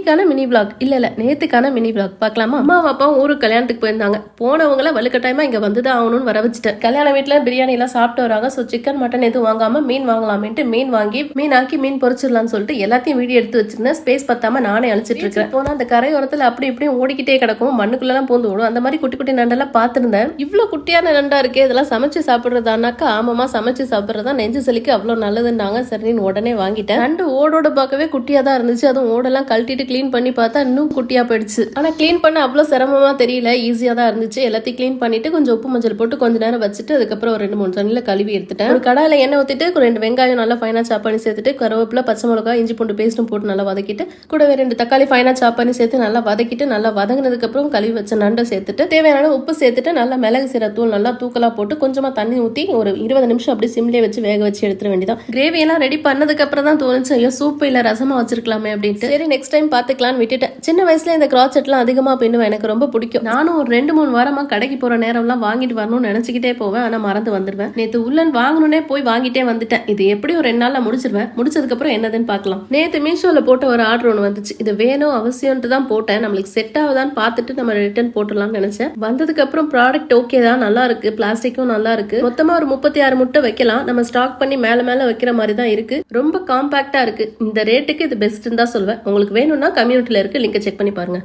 இன்னைக்கான mini vlog இல்ல நேத்துக்கான mini vlog பார்க்கலாமா? அம்மா அப்பா ஊருக்கு கல்யாணத்துக்கு போயிருந்தாங்க. போனவங்கள வலுக்கட்டாயமா இங்க வந்துதான் ஆகணும்னு வர வச்சுட்டேன். கல்யாண வீட்டுல பிரியாணி எல்லாம் சாப்பிட்டு வராங்க. சோ சிக்கன் மட்டன் எதுவும் வாங்காம மீன் வாங்கலாமேன்ட்டு மீன் வாங்கி மீனாக்கி மீன் பொரிச்சிடலாம்னு சொல்லிட்டு எல்லாத்தையும் வீடியோ எடுத்து வச்சிருந்தேன். ஸ்பேஸ் பத்தாம நானே அழிச்சிட்டு இருக்கேன். போனா அந்த கரையோரத்துல அப்படி இப்படியும் ஓடிக்கிட்டே கிடக்கும். மண்ணுக்குள்ள எல்லாம் பூந்து ஓடும். அந்த மாதிரி குட்டி குட்டி நண்டெல்லாம் பார்த்திருந்தேன். இவ்வளவு குட்டியான நண்டா இருக்கே, இதெல்லாம் சமைச்சு சாப்பிடுறதானாக்கா ஆமாமா, சமைச்சு சாப்பிடுறதா நெஞ்சு சலிக்கு அவ்வளவு நல்லதுன்னாங்க. சரின்னு உடனே வாங்கிட்டேன். நண்டு ஓடோட பார்க்கவே குட்டியா தான் இருந்துச்சு. அதுவும் ஓடெல்லாம் கழட்டிட்டு கிளீன் பண்ணி பார்த்தா இன்னும் குட்டியா போயிடுச்சு. ஆனா கிளீன் பண்ண அவ்வளவு சிரமமா தெரியல, ஈஸியா தான் இருந்துச்சு. எல்லாத்தையும் கிளீன் பண்ணிட்டு கொஞ்சம் உப்பு மஞ்சள் போட்டு கொஞ்ச நேரம் வச்சுட்டு அதுக்கப்புறம் ஒரு 2-3 தண்ணியில கழுவி எடுத்துட்டேன். ஒரு கடாயில எண்ணெய் ஊத்திட்டு 2 வெங்காயம் நல்லா ஃபைனா சாப் பண்ணி சேர்த்துட்டு கருவேப்பிலை, பச்சை மிளகாய், இஞ்சி பூண்டு பேஸ்ட்டும் போட்டு நல்லா வதக்கிட்டு கூடவே 2 தக்காளி ஃபைனா சாப் பண்ணி சேர்த்து நல்லா வதக்கிட்டு நல்லா வதங்கினதுக்கு அப்புறம் கழுவி வச்ச நண்டை சேர்த்துட்டு தேவையான உப்பு சேர்த்துட்டு நல்லா மிளகு சீரகத்தூள் நல்லா தூக்கலா போட்டு கொஞ்சமா தண்ணி ஊத்தி ஒரு 20 நிமிஷம் அப்படி சிம்லேயே வச்சு வேக வச்சு எடுத்துட வேண்டியதான். கிரேவி எல்லாம் ரெடி பண்ணதுக்கு அப்புறம் தான் தோணுச்சு, ஐயோ சூப் இல்ல ரசமா வச்சிருக்கலாமே அப்படின்ட்டு. சரி நெக்ஸ்ட் டைம் பாத்துக்கலாம்னு விட்டுட்டேன். சின்ன வயசுல இந்த கிராஸ் செட்லாம் அதிகமா பின்னுவேன், எனக்கு ரொம்ப பிடிக்கும். நானும் ஒரு 2-3 வாரமா கடைக்கு போற நேரம்லாம் வாங்கிட்டு வரணும்னு நினைச்சுக்கிட்டே போவேன். ஆனா மறந்து வந்துடுவேன். நேத்து உள்ளன் வாங்கணும்னே போய் வாங்கிட்டே வந்துட்டேன். இது எப்படி ஒரு 2 நாள்ல முடிச்சிருவேன். முடிச்சதுக்கு அப்புறம் என்னதுன்னு பாக்கலாம். நேத்து மீஷோல போட்ட ஒரு ஆர்டர் ஒன்று வந்துச்சு. இது வேணும் அவசியம்ட்டு தான் போட்டேன். நம்மளுக்கு செட் ஆகுதான்னு பார்த்துட்டு நம்ம ரிட்டர்ன் போட்டுடலாம்னு நினைச்சேன். வந்ததுக்கு அப்புறம் ப்ராடக்ட் ஓகே தான், நல்லா இருக்கு. பிளாஸ்டிக்கும் நல்லா இருக்கு. மொத்தமா ஒரு 36 முட்டை வைக்கலாம். நம்ம ஸ்டாக் பண்ணி மேல மேல வைக்கிற மாதிரி தான் இருக்கு. ரொம்ப காம்பாக்டா இருக்கு. இந்த ரேட்டுக்கு இது பெஸ்ட்னு தான் சொல்வேன். உங்களுக்கு வேணும்னா கம்யூனிட்டில இருக்கு, லிங்கை செக் பண்ணி பாருங்க.